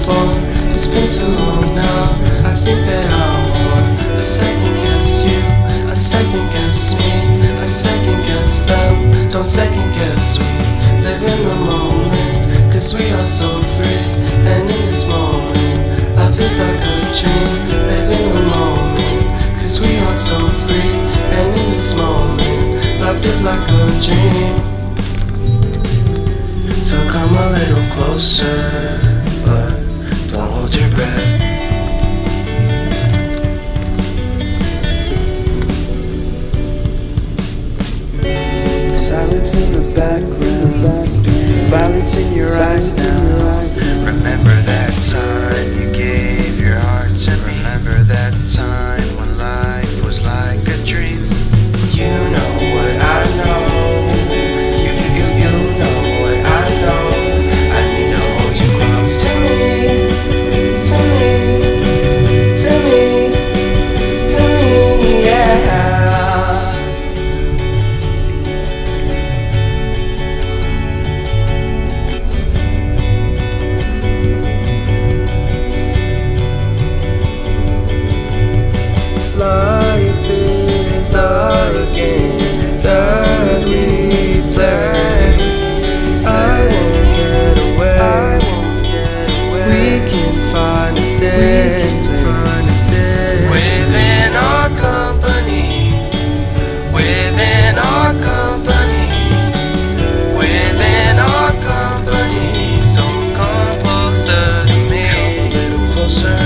before. It's been too long now. I think that I want a second guess you, a second guess me, a second guess them. Don't second guess we live in the moment, cause we are so free. And in this moment, life is like a dream. Live in the moment, cause we are so free. And in this moment, life is like a dream. So come a little closer, but don't hold your breath. Silence in the background, violence in your eyes now. Remember that time you gave your heart to me. Remember that time when life was like a dream. You know what I know. You know what I know. I need to hold you close to me, to me, to me, to me, yeah. Life is a game that we play. I won't get away. We can find a safe place Within our company, within our company, within our company. So come closer to me, come a little closer.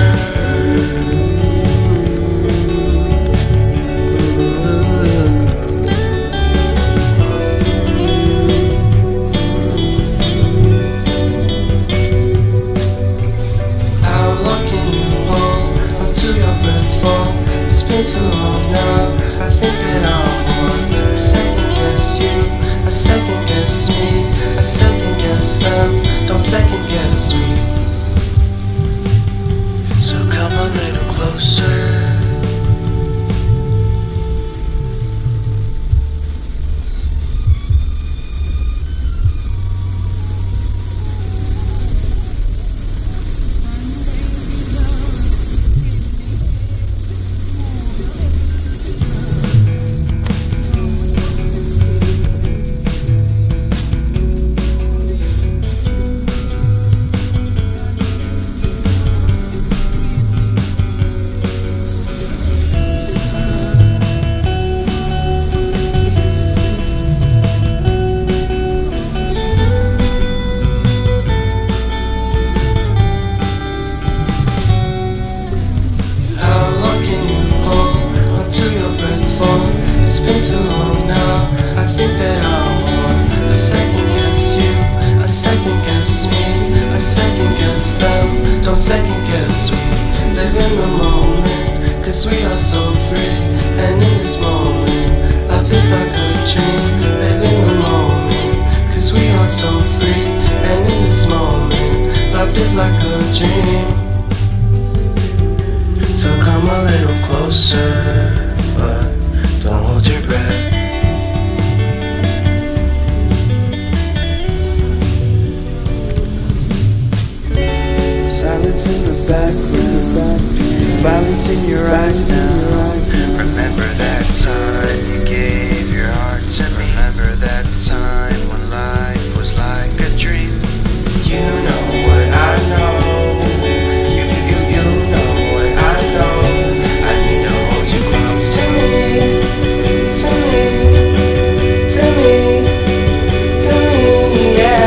It's been too long now. I think that I want a second guess you, a second guess me, a second guess them. Don't second guess me. So come a little closer. It's been too long now. I think that I want a second guess you, a second guess me, a second guess them. Don't second guess we live in the moment, cause we are so free. And in this moment, life is like a dream. Live in the moment, cause we are so free. And in this moment, life is like a dream. So come a little closer, but don't hold your breath. Silence in the background, violence in your eyes now. Remember that time you gave your heart to me. Remember that time when life was like a dream. You know what I know. You know what I know. I need to hold you close to me, to me, to me, to me, yeah.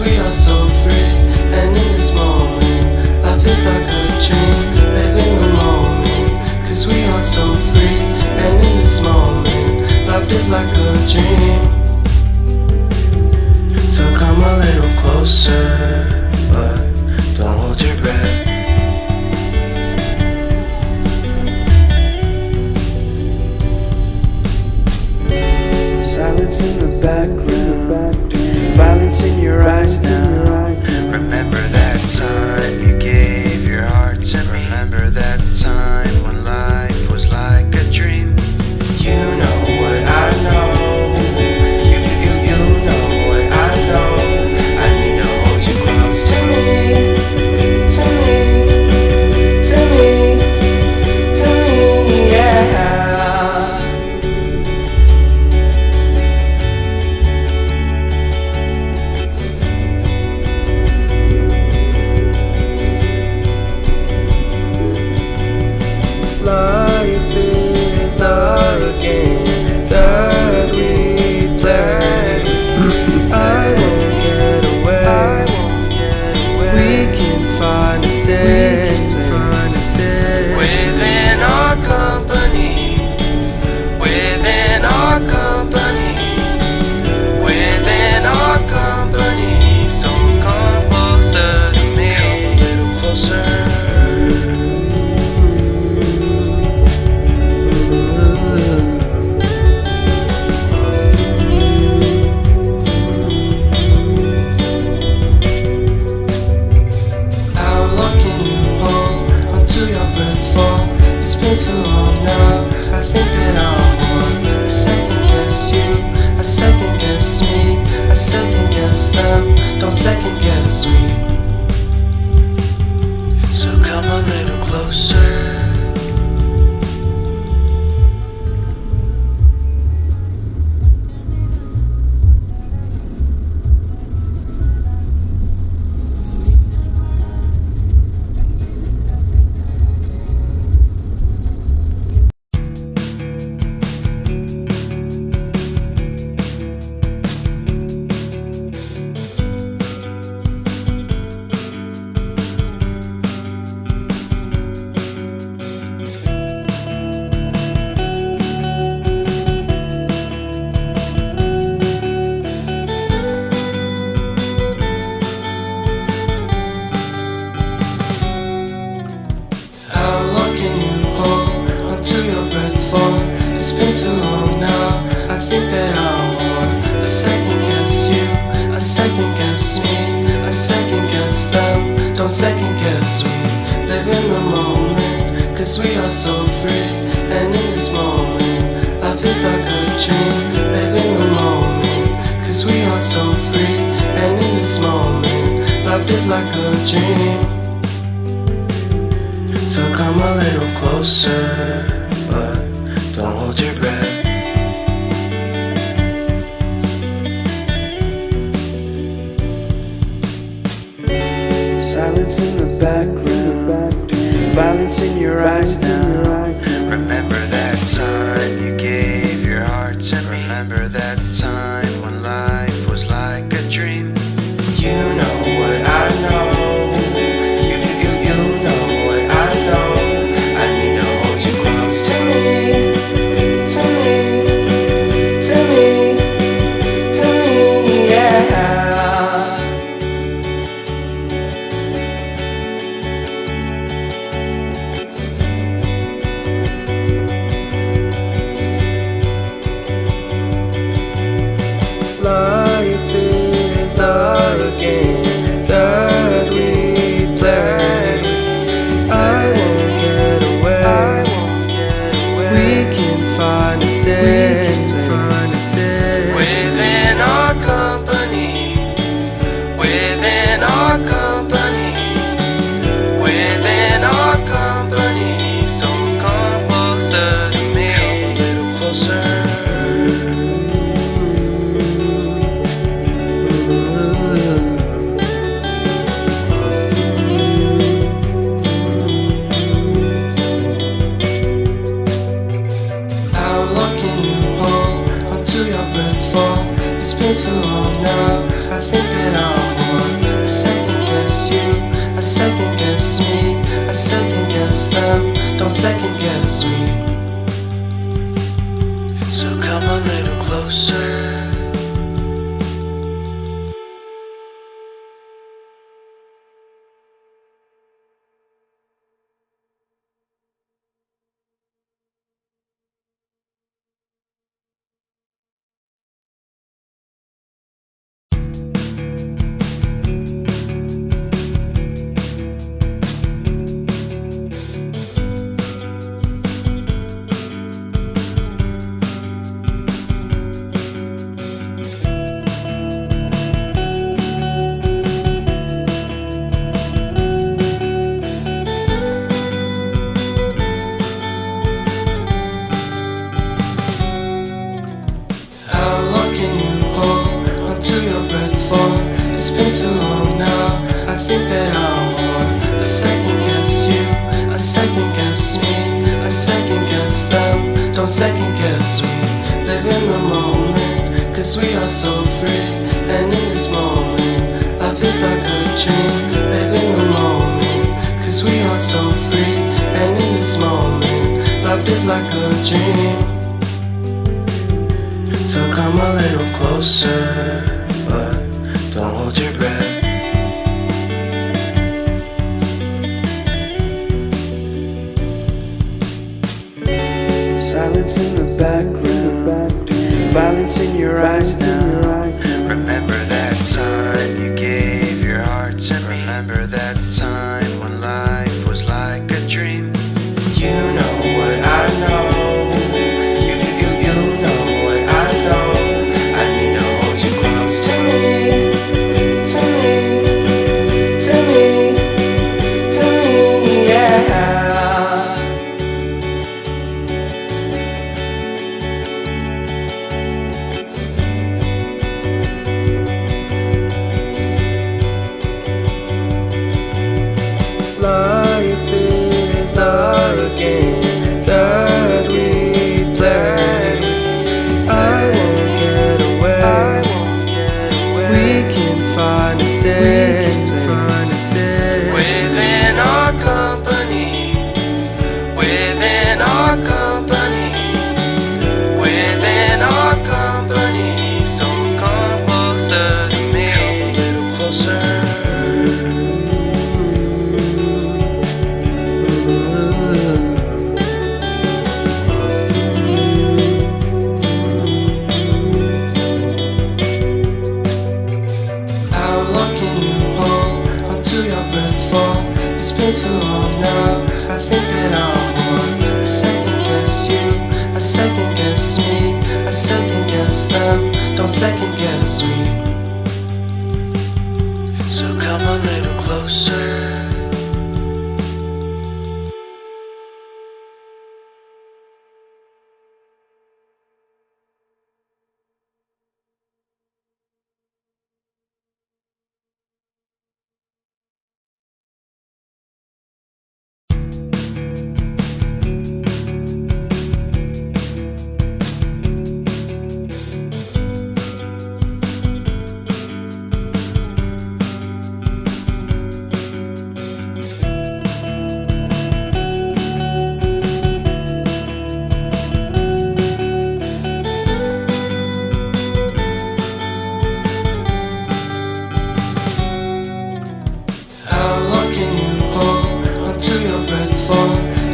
we are so free. And in this moment, life is like a dream. Live in the moment, cause we are so free. And in this moment, life is like a dream. So come a little closer, but don't hold your breath. Silence in the background, violence in your eyes now. Remember that time you gave your heart to me. Remember that time when life was like a dream. You know what I know. You know what I know. I need to hold you close to me, to me, to me, to me, yeah. Life is a game that we play. I won't get away. We can find a safe place within our company. Within our company. Within our company. So come closer to me. Come a little closer. Too long now, I think that I want to second guess you, I second guess me, I second guess them, don't second guess me. So come a little closer. It's been too long now, I think that I want to second guess you, I second guess me, I second guess them, don't second guess me. Live in the moment, cause we are so free. And in this moment, life is like a dream. Live in the moment, cause we are so free. And in this moment, life is like a dream. So come a little closer, but don't hold your breath. Silence in the background, violence in your eyes now. Remember that time you gave your heart to me. Remember that time when life was like a dream. You know what I know. You know what I know. I need to hold you close to me, to me, to me, to me, yeah. Life is a game that we play. I won't get away. We can find a safe place within our company. Within our company. Within our company. So come closer to me. Come a little closer. don't second guess me. So come a little closer. It's been too long now. I think that I want a second guess you, a second guess me, a second guess them. Don't second guess we live in the moment, cause we are so free. And in this moment, life is like a dream. Live in the moment, cause we are so free. And in this moment, life is like a dream. So come a little closer, but don't hold your breath. Silence in the background, violence in your eyes now. Remember that time you gave your heart to me. Remember that time when life was like a dream. You know what I know. You know what I know. I need to hold you close to me. Life is a game that we play. I won't get away. We can find a safe within our company. Within our company. Within our company. So come closer to me. Come a little closer. It's been too long now. I think that I want a second guess you, a second guess me, a second guess them. Don't second guess me. So come a little closer.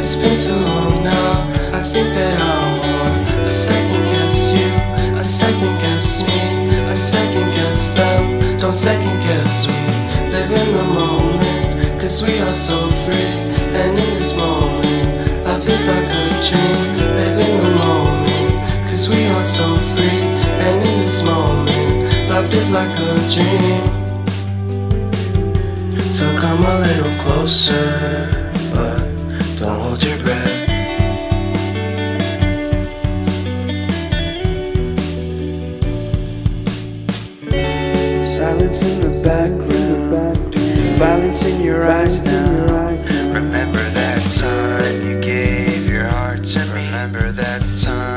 It's been too long now. I think that I want a second guess you, a second guess me, a second guess them. Don't second guess we live in the moment, cause we are so free. And in this moment, life is like a dream. Live in the moment, cause we are so free. And in this moment, life is like a dream. So come a little closer, but don't hold your breath. Silence in the background, violence in your eyes now. Remember that time you gave your heart to me. Remember that time.